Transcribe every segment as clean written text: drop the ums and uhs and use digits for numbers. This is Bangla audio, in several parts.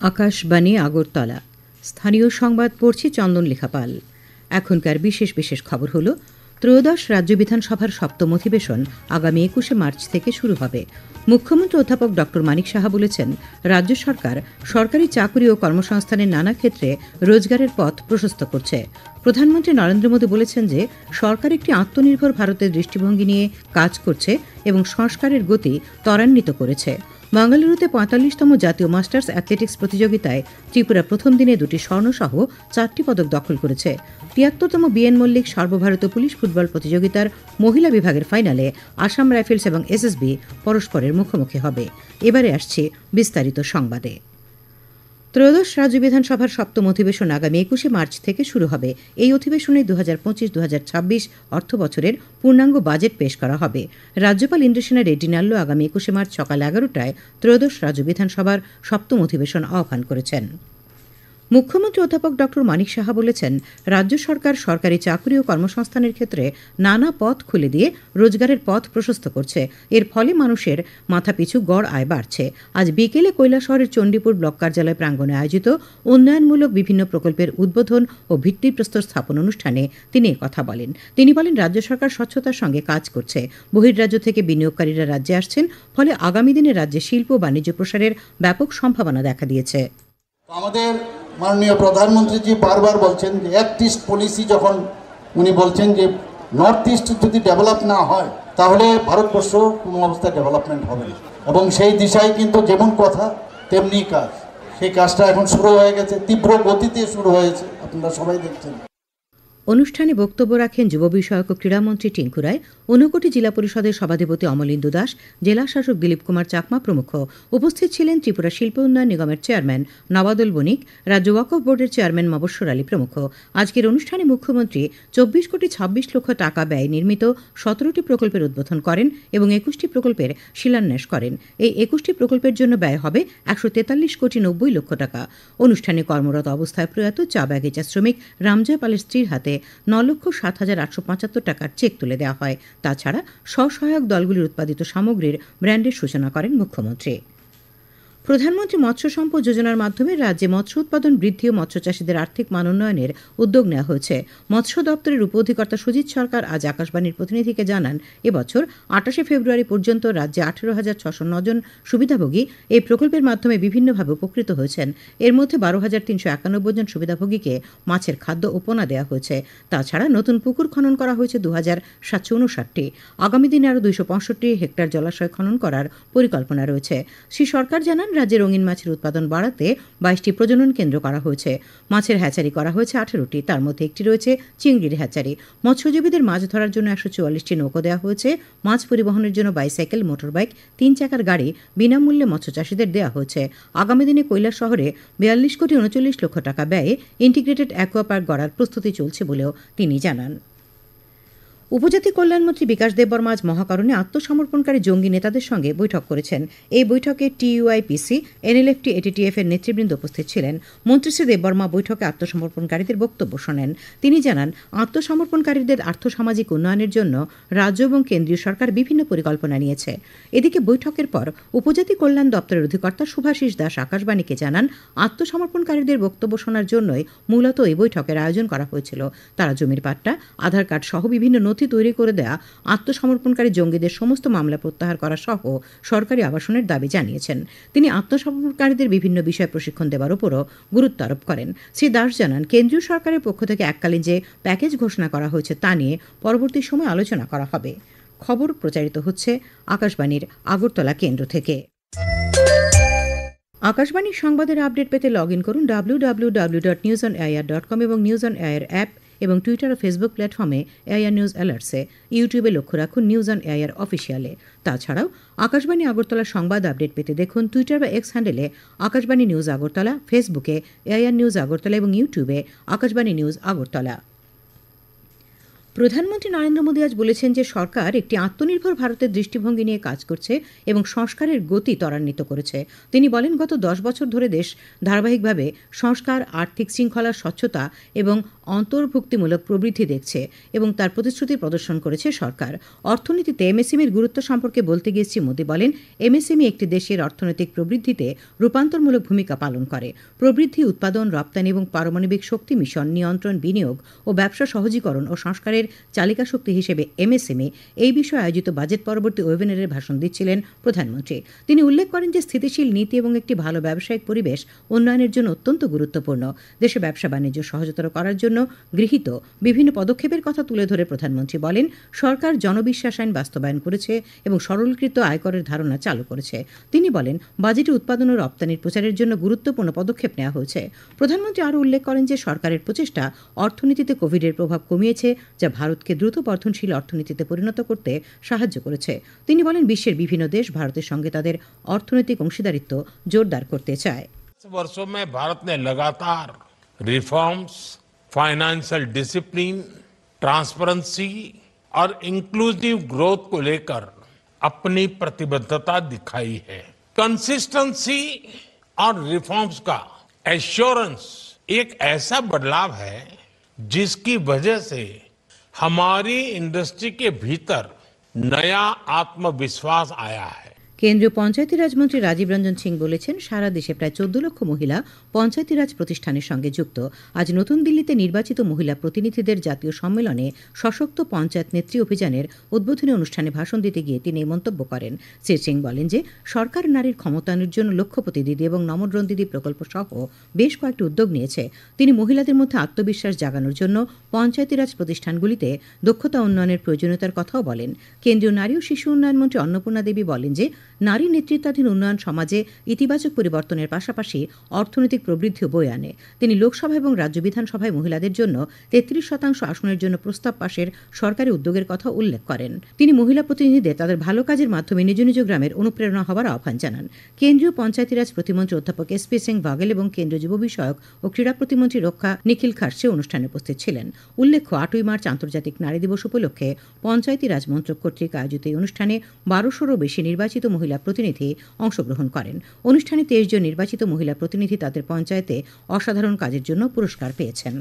আকাশবাণী আগরতলা। স্থানীয় সংবাদ পড়ছি চন্দন লেখাপাল। এখনকার বিশেষ বিশেষ খবর হলো, ত্রয়োদশ রাজ্য বিধানসভার সপ্তম অধিবেশন আগামী ২১শে মার্চ থেকে শুরু হবে। মুখ্যমন্ত্রী অধ্যাপক ড মানিক সাহা বলেছেন, রাজ্য সরকার সরকারি চাকরি ও কর্মসংস্থানের নানা ক্ষেত্রে রোজগারের পথ প্রশস্ত করছে। প্রধানমন্ত্রী নরেন্দ্র মোদী বলেছেন যে সরকার একটি আত্মনির্ভর ভারতের দৃষ্টিভঙ্গি নিয়ে কাজ করছে এবং সংস্কারের গতি ত্বরান্বিত করেছে। বেঙ্গালুরুতে ৪৫তম জাতীয় মাস্টার্স অ্যাথলেটিক্স প্রতিযোগিতায় ত্রিপুরা প্রথম দিনে ২টি স্বর্ণসহ ৪টি পদক দখল করেছে। ৭৩তম বিএন মল্লিক সর্বভারতীয় পুলিশ ফুটবল প্রতিযোগিতার মহিলা বিভাগের ফাইনালে আসাম রাইফেলস এবং এসএসবি পরস্পরের মুখোমুখি হবে। এবারে আসছে বিস্তারিত সংবাদে। ত্রয়োদশ রাজ্য বিধানসভার সপ্তম অধিবেশন আগামী ২১শে মার্চ থেকে শুরু হবে। এই অধিবেশনে ২০২৫-২০২৬ অর্থ বছরের পূর্ণাঙ্গ বাজেট পেশ করা হবে। রাজ্যপাল ইন্দ্রসেনা রেড্ডি নাল্লো আগামী ২১শে মার্চ সকাল ১১টায় ত্রয়োদশ রাজ্য বিধানসভার সপ্তম অধিবেশন আহ্বান করেছেন। মুখ্যমন্ত্রী অধ্যাপক ড মানিক সাহা বলেছেন, রাজ্য সরকার সরকারি চাকরি ও কর্মসংস্থানের ক্ষেত্রে নানা পথ খুলে দিয়ে রোজগারের পথ প্রশস্ত করছে। এর ফলে মানুষের মাথাপিছু গড় আয় বাড়ছে। আজ বিকেলে কৈলাসহরের চণ্ডীপুর ব্লক কার্যালয় প্রাঙ্গণে আয়োজিত উন্নয়নমূলক বিভিন্ন প্রকল্পের উদ্বোধন ও ভিত্তিপ্রস্তর স্থাপন অনুষ্ঠানে তিনি কথা বলেন। তিনি বলেন, রাজ্য সরকার স্বচ্ছতার সঙ্গে কাজ করছে। বহির্রাজ্য থেকে বিনিয়োগকারীরা রাজ্যে আসছেন, ফলে আগামী দিনে রাজ্যে শিল্প ও বাণিজ্য প্রসারের ব্যাপক সম্ভাবনা দেখা দিয়েছে। আমাদের মাননীয় প্রধানমন্ত্রীজি বারবার বলছেন যে অ্যাক্ট ইস্ট পলিসি, যখন উনি বলছেন যে নর্থ ইস্ট যদি ডেভেলপ না হয় তাহলে ভারতবর্ষ কোনো অবস্থায় ডেভেলপমেন্ট হবে না, এবং সেই দিশায় কিন্তু যেমন কথা তেমনি কাজ। সেই কাজটা এখন শুরু হয়ে গেছে, তীব্র গতিতে শুরু হয়েছে, আপনারা সবাই দেখছেন। অনুষ্ঠানে বক্তব্য রাখেন যুব বিষয়ক ও ক্রীড়ামন্ত্রী টিঙ্কু রায়, ঊনকোটি জেলা পরিষদের সভাধিপতি অমলেন্দু দাস, জেলা শাসক দিলীপ কুমার চাকমা প্রমুখ। উপস্থিত ছিলেন ত্রিপুরা শিল্প উন্নয়ন নিগমের চেয়ারম্যান নবাদুল বণিক, রাজ্য ওয়াকফ বোর্ডের চেয়ারম্যান মবস্বর আলী প্রমুখ। আজকের অনুষ্ঠানে মুখ্যমন্ত্রী ২৪,২৬,০০,০০০ টাকা ব্যয়ে নির্মিত ১৭টি প্রকল্পের উদ্বোধন করেন এবং ২১টি প্রকল্পের শিলান্যাস করেন। এই ২১টি প্রকল্পের জন্য ব্যয় হবে ১৪৩,৯০,০০,০০০ টাকা। অনুষ্ঠানে কর্মরত অবস্থায় প্রয়াত চা বাগিচা শ্রমিক রামজয় পালের স্ত্রীর হাতে ৯,৭,৮৭৫ টাকার চেক তুলে দেওয়া হয়। তাছাড়া স্বসহায়ক দলগুলির উৎপাদিত সামগ্রীর ব্র্যান্ডের সূচনা করেন মুখ্যমন্ত্রী। প্রধানমন্ত্রী মৎস্য সম্পদ যোজনার মাধ্যমে রাজ্যে মৎস্য উৎপাদন বৃদ্ধি ও মৎস্য চাষীদের আর্থিক মান উন্নয়নের উদ্যোগ নেওয়া হয়েছে। মৎস্য দপ্তরের উপ অধিকর্তা সুজিত সরকার আজ আকাশবাণীর প্রতিনিধিকে জানান, এবছর ২৮শে ফেব্রুয়ারি পর্যন্ত রাজ্যে ১৮,৬০৯ জন সুবিধাভোগী এই প্রকল্পের মাধ্যমে বিভিন্নভাবে উপকৃত হয়েছেন। এর মধ্যে ১২,৩৯১ জন সুবিধাভোগীকে মাছের খাদ্য ও পোনা দেওয়া হয়েছে। তাছাড়া নতুন পুকুর খনন করা হয়েছে ২,৭৫৯টি। আগামী দিনে আরও ২৬৫ হেক্টর জলাশয় খনন করার পরিকল্পনা রয়েছে। শ্রী সরকার জানান, রাজ্যে রঙিন মাছের উৎপাদন বাড়াতে ২২টি প্রজনন কেন্দ্র করা হয়েছে। মাছের হ্যাচারি করা হয়েছে ১৮টি, তার মধ্যে একটি রয়েছে চিংড়ির হ্যাচারি। মৎস্যজীবীদের মাছ ধরার জন্য ১৪৪টি নৌকো দেওয়া হয়েছে। মাছ পরিবহনের জন্য বাইসাইকেল, মোটর বাইক, ৩ চাকার গাড়ি বিনামূল্যে মৎস্য চাষীদের দেওয়া হয়েছে। আগামী দিনে কৈলাসহরে ৪২,৩৯,০০,০০০ টাকা ব্যয়ে ইন্টিগ্রেটেড অ্যাকোয়া পার্ক গড়ার প্রস্তুতি চলছে বলেও তিনি জানান। উপজাতি কল্যাণমন্ত্রী বিকাশ দেববর্মা আজ মহাকারণে আত্মসমর্পণকারী জঙ্গি নেতাদের সঙ্গে বৈঠক করেছেন। এই বৈঠকে টিইউআইপিসি, এনএলএফটি, এটিটিএফ এর নেতৃবৃন্দ উপস্থিত ছিলেন। মন্ত্রী শ্রী দেববর্মা বৈঠকে আত্মসমর্পণকারীদের বক্তব্য শোনেন। তিনি জানান, আত্মসমর্পণকারীদের আর্থসামাজিক উন্নয়নের জন্য রাজ্য এবং কেন্দ্রীয় সরকার বিভিন্ন পরিকল্পনা নিয়েছে। এদিকে বৈঠকের পর উপজাতি কল্যাণ দপ্তরের অধিকর্তা শুভাশিস দাস আকাশবাণীকে জানান, আত্মসমর্পণকারীদের বক্তব্য শোনার জন্যই মূলত এই বৈঠকের আয়োজন করা হয়েছিল। তারা জমির পাট্টা, আধার কার্ড সহ বিভিন্ন নথি তৈরি করে দেয়া আত্মসমর্পণকারী জঙ্গিদের সমস্ত মামলা প্রত্যাহার করা সহ সরকারি আবাসনের দাবি জানিয়েছেন। তিনি আত্মসমর্পণকারীদের বিভিন্ন বিষয় প্রশিক্ষণ দেওয়ার উপরও গুরুত্ব আরোপ করেন। শ্রী দাস জানান, কেন্দ্রীয় সরকারের পক্ষ থেকে এককালীন যে প্যাকেজ ঘোষণা করা হয়েছে তা নিয়ে পরবর্তী সময় আলোচনা করা হবে। খবর প্রচারিত হচ্ছে আকাশবাণীর আগরতলা কেন্দ্র থেকে। আকাশবাণীর সংবাদের আপডেট পেতে লগ ইন করুন www.newsonair.com এবং নিউজ অন এয়ার অ্যাপ এবং টুইটার ও ফেসবুক প্ল্যাটফর্মে এআইআর নিউজ অ্যালার্টসে। ইউটিউবে লক্ষ্য রাখুন নিউজ অন এয়ার অফিসিয়ালে। তাছাড়াও আকাশবাণী আগরতলার সংবাদ আপডেট পেতে দেখুন টুইটার বা এক্স হ্যান্ডেলে আকাশবাণী নিউজ আগরতলা, ফেসবুকে এআইআর নিউজ আগরতলা এবং ইউটিউবে আকাশবাণী নিউজ আগরতলা। প্রধানমন্ত্রী নরেন্দ্র মোদী আজ বলেছেন যে সরকার একটি আত্মনির্ভর ভারতের দৃষ্টিভঙ্গি নিয়ে কাজ করছে এবং সংস্কারের গতি ত্বরান্বিত করেছে। তিনি বলেন, গত 10 বছর ধরে দেশ ধারাবাহিকভাবে সংস্কার, আর্থিক শৃঙ্খলা, স্বচ্ছতা এবং অন্তর্ভুক্তিমূলক প্রবৃদ্ধি দেখছে এবং তার প্রতিশ্রুতি প্রদর্শন করেছে সরকার। অর্থনীতিতে এমএসএমইর গুরুত্ব সম্পর্কে বলতে গিয়ে শ্রী মোদী বলেন, এমএসএমই একটি দেশের অর্থনৈতিক প্রবৃদ্ধিতে রূপান্তরমূলক ভূমিকা পালন করে। প্রবৃদ্ধি, উৎপাদন, রপ্তানি এবং পারমাণবিক শক্তি মিশন, নিয়ন্ত্রণ, বিনিয়োগ ও ব্যবসা সহজীকরণ ও সংস্কারের চালিকা শক্তি হিসেবে এমএসএমই এই বিষয়ে আয়োজিত বাজেট পরবর্তী ওয়েবিনারে ভাষণ দিচ্ছিলেন প্রধানমন্ত্রী। তিনি উল্লেখ করেন যে স্থিতিশীল নীতি এবং একটি ভালো ব্যবসায়িক পরিবেশ উন্নয়নের জন্য অত্যন্ত গুরুত্বপূর্ণ। দেশে ব্যবসা বাণিজ্য সহজতর করার জন্য গৃহীত বিভিন্ন পদক্ষেপের কথা তুলে ধরে প্রধানমন্ত্রী বলেন, সরকার জনবিশ্বাস আইন বাস্তবায়ন করেছে এবং সরলীকৃত আয়করের ধারণা চালু করেছে। তিনি বলেন, বাজেটে উৎপাদন ও রপ্তানির প্রচারের জন্য গুরুত্বপূর্ণ পদক্ষেপ নেওয়া হয়েছে। প্রধানমন্ত্রী আরও উল্লেখ করেন যে সরকারের প্রচেষ্টা অর্থনীতিতে কোভিডের প্রভাব কমিয়েছে, যা ভারতকে দ্রুত বর্ধনশীল অর্থনীতিতে পরিণত করতে সাহায্য করেছে। তিনি বলেন, বিশ্বের বিভিন্ন দেশ ভারতের সঙ্গে তাদের অর্থনৈতিক অংশীদারিত্ব জোরদার করতে চায়। वर्षों में भारत ने लगातार रिफॉर्म्स, फाइनेंशियल डिसिप्लिन, ट्रांसपेरेंसी और इंक्लूसिव ग्रोथ को लेकर अपनी प्रतिबद्धता दिखाई है। कंसिस्टेंसी और रिफॉर्म्स का एश्योरेंस एक ऐसा बदलाव है जिसकी वजह से हमारी इंडस्ट्री के भीतर नया आत्मविश्वास आया है। কেন্দ্রীয় পঞ্চায়েতি রাজমন্ত্রী রাজীব রঞ্জন সিং বলেছেন, সারা দেশে প্রায় 14 লক্ষ মহিলা পঞ্চায়েতি রাজ প্রতিষ্ঠানের সঙ্গে যুক্ত। আজ নতুন দিল্লিতে নির্বাচিত মহিলা প্রতিনিধিদের জাতীয় সম্মেলনে সশক্ত পঞ্চায়েত নেত্রী অভিযানের উদ্বোধনী অনুষ্ঠানে ভাষণ দিতে গিয়ে তিনি এই মন্তব্য করেন। শ্রী সিং বলেন যে সরকার নারীর ক্ষমতায়নের জন্য লক্ষপতি দিদি এবং নমড্রোন দিদি প্রকল্প সহ বেশ কয়েকটি উদ্যোগ নিয়েছে। তিনি মহিলাদের মধ্যে আত্মবিশ্বাস জাগানোর জন্য পঞ্চায়েতি রাজ প্রতিষ্ঠানগুলিতে দক্ষতা উন্নয়নের প্রয়োজনীয়তার কথাও বলেন। কেন্দ্রীয় নারী ও শিশু উন্নয়ন মন্ত্রী অন্নপূর্ণা দেবী বলেন যে নারী নেতৃত্বাধীন উন্নয়ন সমাজে ইতিবাচক পরিবর্তনের পাশাপাশি অর্থনৈতিক প্রবৃদ্ধিও বয়ে আনে। তিনি লোকসভা এবং রাজ্য বিধানসভায় মহিলাদের জন্য 33% আসনের জন্য প্রস্তাব পাশের সরকারি উদ্যোগের কথা উল্লেখ করেন। তিনি মহিলা প্রতিনিধিদের তাদের ভালো কাজের মাধ্যমে নিজ নিজ গ্রামের অনুপ্রেরণা হওয়ার আহ্বান জানান। কেন্দ্রীয় পঞ্চায়েতিরাজ প্রতিমন্ত্রী অধ্যাপক এসপি সিং বাঘেল এবং কেন্দ্রীয় যুব বিষয়ক ও ক্রীড়া প্রতিমন্ত্রী রক্ষা নিখিল খারসে অনুষ্ঠানে উপস্থিত ছিলেন। উল্লেখ্য, 8ই মার্চ আন্তর্জাতিক নারী দিবস উপলক্ষে পঞ্চায়েতি রাজ মন্ত্রক কর্তৃক আয়োজিত এই অনুষ্ঠানে 1200-ও বেশি নির্বাচিত মহিলা প্রতিনিধি অংশগ্রহণ করেন। অনুষ্ঠানে 23 জন নির্বাচিত মহিলা প্রতিনিধি তাদের পঞ্চায়েতে অসাধারণ কাজের জন্য পুরস্কার পেয়েছেন।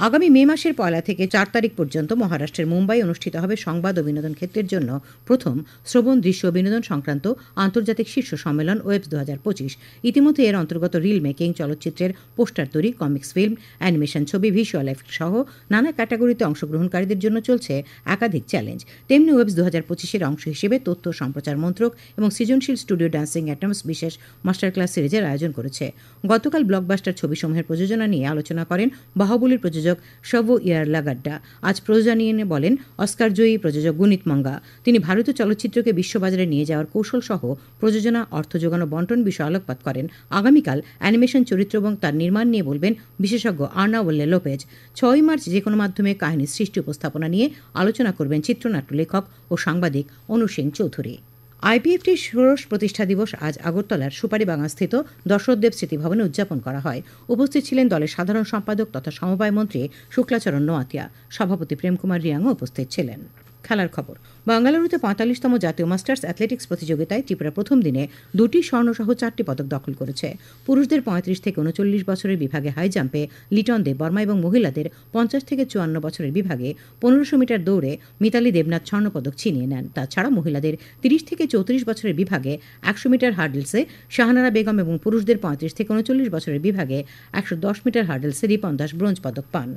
আগামী মে মাসের 1 থেকে 4 তারিখ পর্যন্ত মহারাষ্ট্রের মুম্বাই অনুষ্ঠিত হবে সংবাদ ও বিনোদন ক্ষেত্রের জন্য প্রথম শ্রবণ, দৃশ্য ও বিনোদন সংক্রান্ত আন্তর্জাতিক শীর্ষ সম্মেলন ওয়েবস 2025। ইতিমধ্যে এর অন্তর্গত রিল মেকিং, চলচ্চিত্রের পোস্টার তৈরি, কমিক্স, ফিল্ম, অ্যানিমেশন, ছবি, ভিজুয়াল এফেক্ট সহ নানা ক্যাটাগরিতে অংশগ্রহণকারীদের জন্য চলছে একাধিক চ্যালেঞ্জ। তেমনি ওয়েবস 2025-এর অংশ হিসেবে তথ্য সম্প্রচার মন্ত্রক এবং সৃজনশীল স্টুডিও ডান্সিং অ্যাটমস বিশেষ মাস্টার ক্লাস সিরিজের আয়োজন করেছে। গতকাল ব্লকবাস্টার ছবিসমূহের প্রযোজনা নিয়ে আলোচনা করেন বাহুবলীর প্রযোজক শভু ইয়ার লাগাড্ডা। আজ প্রযোজনা নিয়ে বলেন অস্কারজয়ী প্রযোজক গুনিত মঙ্গা। তিনি ভারতীয় চলচ্চিত্রকে বিশ্ববাজারে নিয়ে যাওয়ার কৌশল সহ প্রযোজনা, অর্থ যোগান ও বন্টন বিষয়ে আলোকপাত করেন। আগামীকাল অ্যানিমেশন চরিত্র এবং তার নির্মাণ নিয়ে বলবেন বিশেষজ্ঞ আর্নাওয়েল্লে লোপেজ। 6ই মার্চ যে কোনো মাধ্যমে কাহিনীর সৃষ্টি উপস্থাপনা নিয়ে আলোচনা করবেন চিত্রনাট্য লেখক ও সাংবাদিক অনু সিং চৌধুরী। আইপিএফটির ষোড়শ প্রতিষ্ঠা দিবস আজ আগরতলার সুপারিবাগানস্থিত দশরথদেব স্মৃতিভবনে উদযাপন করা হয়। উপস্থিত ছিলেন দলের সাধারণ সম্পাদক তথা সমবায় মন্ত্রী শুক্লাচরণ নোয়াতিয়া। সভাপতি প্রেমকুমার রিয়াংও উপস্থিত ছিলেন। খেলার খবর। বেঙ্গালুরুতে 45তম জাতীয় মাস্টার্স অ্যাথলেটিক্স প্রতিযোগিতায় ত্রিপুরা প্রথম দিনে 2টি স্বর্ণসহ 4টি পদক দখল করেছে। পুরুষদের 35 থেকে 39 বছরের বিভাগে হাই জাম্পে লিটন দেব বর্মা এবং মহিলাদের 50 থেকে 54 বছরের বিভাগে 1500 মিটার দৌড়ে মিতালি দেবনাথ স্বর্ণপদক ছিনিয়ে নেন। তাছাড়া মহিলাদের 30 থেকে 34 বছরের বিভাগে 100 মিটার হার্ডেলসে শাহানারা বেগম এবং পুরুষদের 35 থেকে 39 বছরের বিভাগে 110 মিটার হার্ডেলসে রিপন দাস ব্রোঞ্জ পদক পান।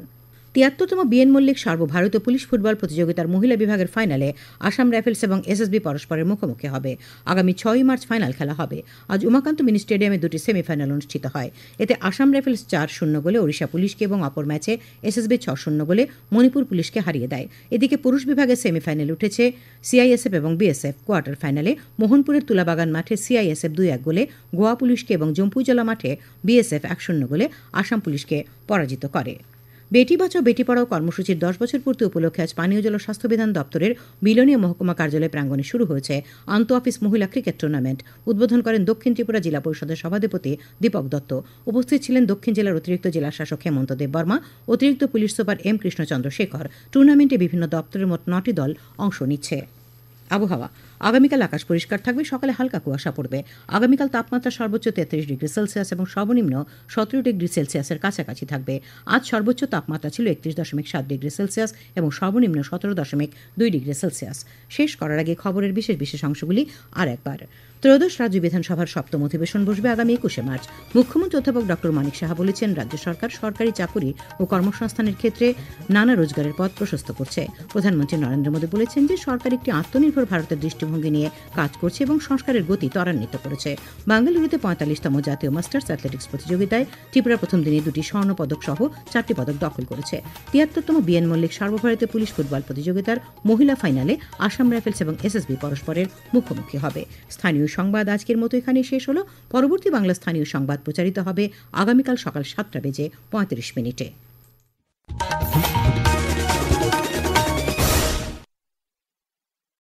73তম বিএন মল্লিক সর্বভারতীয় পুলিশ ফুটবল প্রতিযোগিতার মহিলা বিভাগের ফাইনালে আসাম রাইফেলস এবং এসএসবি পরস্পরের মুখোমুখি হবে। আগামী 6ই মার্চ ফাইনাল খেলা হবে। আজ উমাকান্ত মিনি স্টেডিয়ামে 2টি সেমিফাইনাল অনুষ্ঠিত হয়। এতে আসাম রাইফেলস 4-0 গোলে ওড়িশা পুলিশকে এবং অপর ম্যাচে এসএসবি 6-0 গোলে মণিপুর পুলিশকে হারিয়ে দেয়। এদিকে পুরুষ বিভাগে সেমিফাইনালে উঠেছে সিআইএসএফ এবং বিএসএফ। কোয়ার্টার ফাইনালে মোহনপুরের তুলাবাগান মাঠে সিআইএসএফ 2-1 গোলে গোয়া পুলিশকে এবং জম্পুইজলা মাঠে বিএসএফ 1-0 গোলে আসাম পুলিশকে পরাজিত করে। বেটি বাঁচাও বেটি পড়াও কর্মসূচির 10 বছর পূর্তি উপলক্ষে আজ পানীয় জল ও স্বাস্থ্য বিধান দপ্তরের বিলোনিয়া মহকুমা কার্যালয় প্রাঙ্গণে শুরু হয়েছে আন্তঃ অফিস মহিলা ক্রিকেট টুর্নামেন্ট। উদ্বোধন করেন দক্ষিণ ত্রিপুরা জেলা পরিষদের সভাধিপতি দীপক দত্ত। উপস্থিত ছিলেন দক্ষিণ জেলার অতিরিক্ত জেলা শাসক হেমন্ত দেব বর্মা, অতিরিক্ত police super M Krishnachandra Shekhar. টুর্নামেন্টে বিভিন্ন দপ্তরের মোট 9টি দল অংশ নিচ্ছে। আবহাওয়া। আগামীকাল আকাশ পরিষ্কার থাকবে, সকালে হালকা কুয়াশা পড়বে। আগামীকাল তাপমাত্রা সর্বোচ্চ 33 ডিগ্রি সেলসিয়াস এবং সর্বনিম্ন 17 ডিগ্রি সেলসিয়াসের কাছাকাছি থাকবে। আজ সর্বোচ্চ তাপমাত্রা ছিল 31.7 ডিগ্রি সেলসিয়াস এবং সর্বনিম্ন 17.2 ডিগ্রি সেলসিয়াস। শেষ করার আগে খবরের বিশেষ অংশগুলি আর একবার। ত্রয়োদশ রাজ্য বিধানসভার 7ম অধিবেশন বসবে আগামী 21 মার্চ। মুখ্যমন্ত্রী অধ্যাপক ড মানিক সাহা বলেছেন, রাজ্য সরকার সরকারি চাকুরি ও কর্মসংস্থানের ক্ষেত্রে নানা রোজগারের পথ প্রশস্ত করছে। প্রধানমন্ত্রী নরেন্দ্র মোদী বলেছেন যে সরকার একটি আত্মনির্ভর ভারতের দৃষ্টিভঙ্গি নিয়ে কাজ করছে এবং সংস্কারের গতি ত্বরান্বিত করেছে। বেঙ্গালুরুতে 45তম জাতীয় মাস্টার্স অ্যাথলেটিক্স প্রতিযোগিতায় ত্রিপুরা প্রথম দিনে 2টি স্বর্ণপদক সহ 4টি পদক দখল করেছে। 73তম বিএন মল্লিক সর্বভারতীয় পুলিশ ফুটবল প্রতিযোগিতার মহিলা ফাইনালে আসাম রাইফেলস এবং এসএসবি পরস্পরের মুখোমুখি হবে। স্থানীয় সংবাদ আজকের মতো এখানে শেষ হলো। পরবর্তী বাংলা স্থানীয় সংবাদ প্রচারিত হবে আগামীকাল সকাল 7:35 মিনিটে।